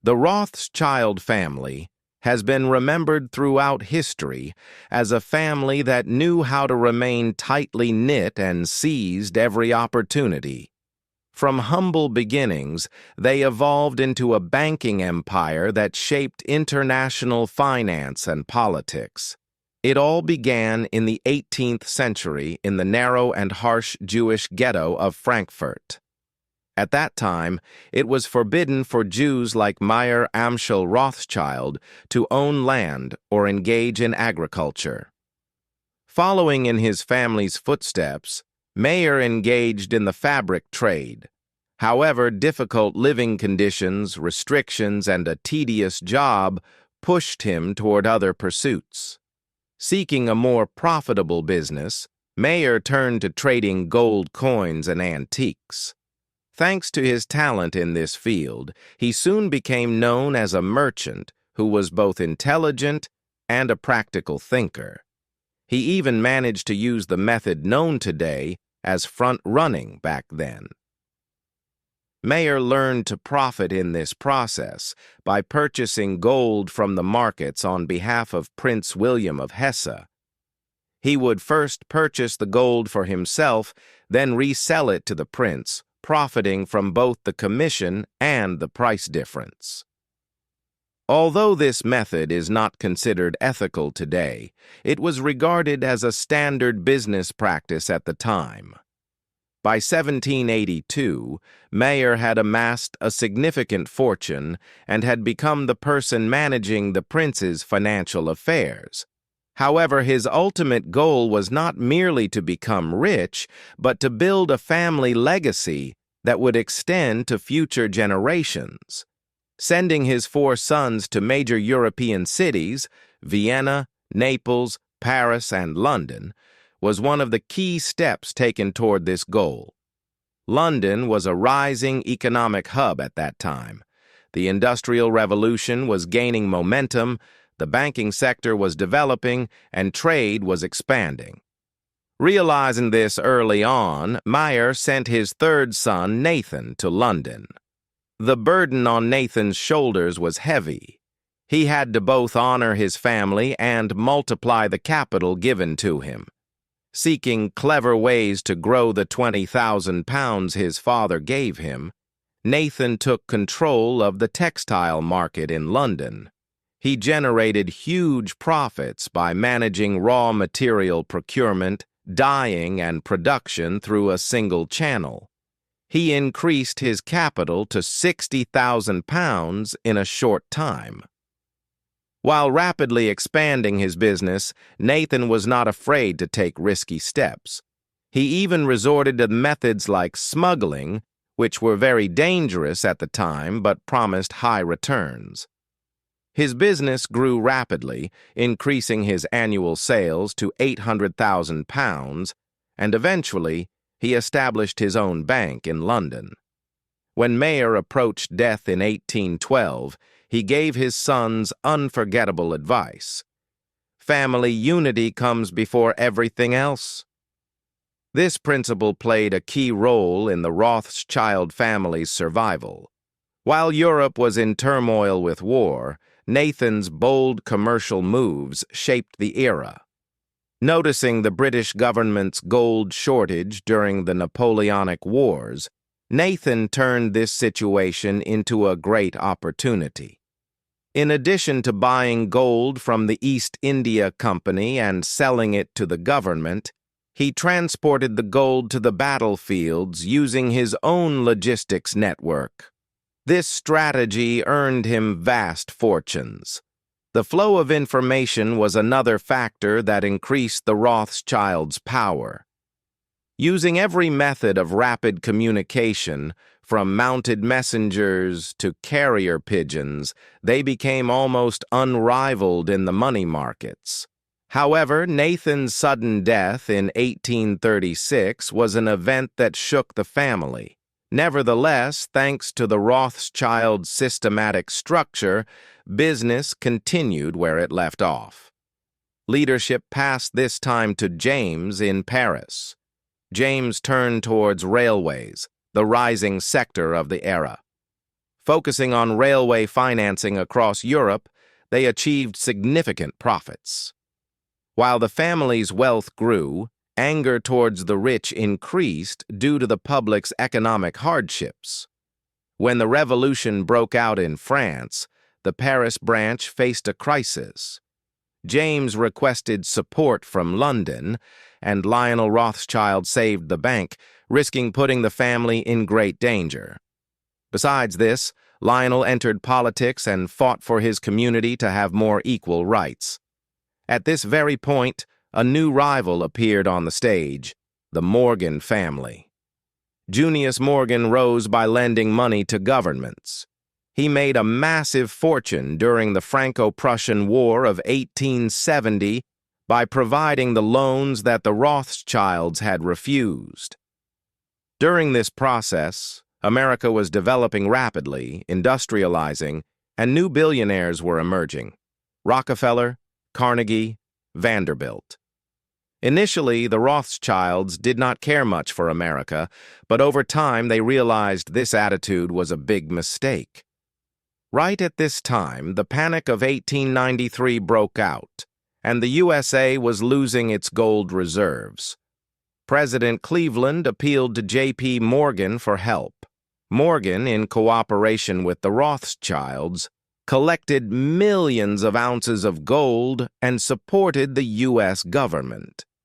The Rothschild family has been remembered throughout history as a family that knew how to remain tightly knit and seized every opportunity. From humble beginnings, they evolved into a banking empire that shaped international finance and politics. It all began in the 18th century in the narrow and harsh Jewish ghetto of Frankfurt. At that time, it was forbidden for Jews like Meyer Amschel Rothschild to own land or engage in agriculture. Following in his family's footsteps, Meyer engaged in the fabric trade. However, difficult living conditions, restrictions, and a tedious job pushed him toward other pursuits. Seeking a more profitable business, Meyer turned to trading gold coins and antiques. Thanks to his talent in this field, he soon became known as a merchant who was both intelligent and a practical thinker. He even managed to use the method known today as front-running back then. Meyer learned to profit in this process by purchasing gold from the markets on behalf of Prince William of Hesse. He would first purchase the gold for himself, then resell it to the prince, profiting from both the commission and the price difference. Although this method is not considered ethical today, it was regarded as a standard business practice at the time. By 1782, Meyer had amassed a significant fortune and had become the person managing the prince's financial affairs. However, his ultimate goal was not merely to become rich, but to build a family legacy that would extend to future generations. Sending his 4 sons to major European cities, Vienna, Naples, Paris, and London, was one of the key steps taken toward this goal. London was a rising economic hub at that time. The Industrial Revolution was gaining momentum, the banking sector was developing, and trade was expanding. Realizing this early on, Meyer sent his 3rd son, Nathan, to London. The burden on Nathan's shoulders was heavy. He had to both honor his family and multiply the capital given to him. Seeking clever ways to grow the £20,000 his father gave him, Nathan took control of the textile market in London. He generated huge profits by managing raw material procurement, dyeing, and production through a single channel. He increased his capital to £60,000 in a short time. While rapidly expanding his business, Nathan was not afraid to take risky steps. He even resorted to methods like smuggling, which were very dangerous at the time but promised high returns. His business grew rapidly, increasing his annual sales to £800,000, and eventually he established his own bank in London. When Meyer approached death in 1812, he gave his sons unforgettable advice. Family unity comes before everything else. This principle played a key role in the Rothschild family's survival. While Europe was in turmoil with war, Nathan's bold commercial moves shaped the era. Noticing the British government's gold shortage during the Napoleonic Wars, Nathan turned this situation into a great opportunity. In addition to buying gold from the East India Company and selling it to the government, he transported the gold to the battlefields using his own logistics network. This strategy earned him vast fortunes. The flow of information was another factor that increased the Rothschilds' power. Using every method of rapid communication, from mounted messengers to carrier pigeons, they became almost unrivaled in the money markets. However, Nathan's sudden death in 1836 was an event that shook the family. Nevertheless, thanks to the Rothschilds' systematic structure, business continued where it left off. Leadership passed this time to James in Paris. James turned towards railways, the rising sector of the era. Focusing on railway financing across Europe, they achieved significant profits. While the family's wealth grew, anger towards the rich increased due to the public's economic hardships. When the revolution broke out in France, the Paris branch faced a crisis. James requested support from London, and Lionel Rothschild saved the bank, risking putting the family in great danger. Besides this, Lionel entered politics and fought for his community to have more equal rights. At this very point, a new rival appeared on the stage, the Morgan family. Junius Morgan rose by lending money to governments. He made a massive fortune during the Franco-Prussian War of 1870 by providing the loans that the Rothschilds had refused. During this process, America was developing rapidly, industrializing, and new billionaires were emerging: Rockefeller, Carnegie, Vanderbilt. Initially, the Rothschilds did not care much for America, but over time they realized this attitude was a big mistake. Right at this time, the Panic of 1893 broke out, and the USA was losing its gold reserves. President Cleveland appealed to J.P. Morgan for help. Morgan, in cooperation with the Rothschilds, collected millions of ounces of gold and supported the U.S. government.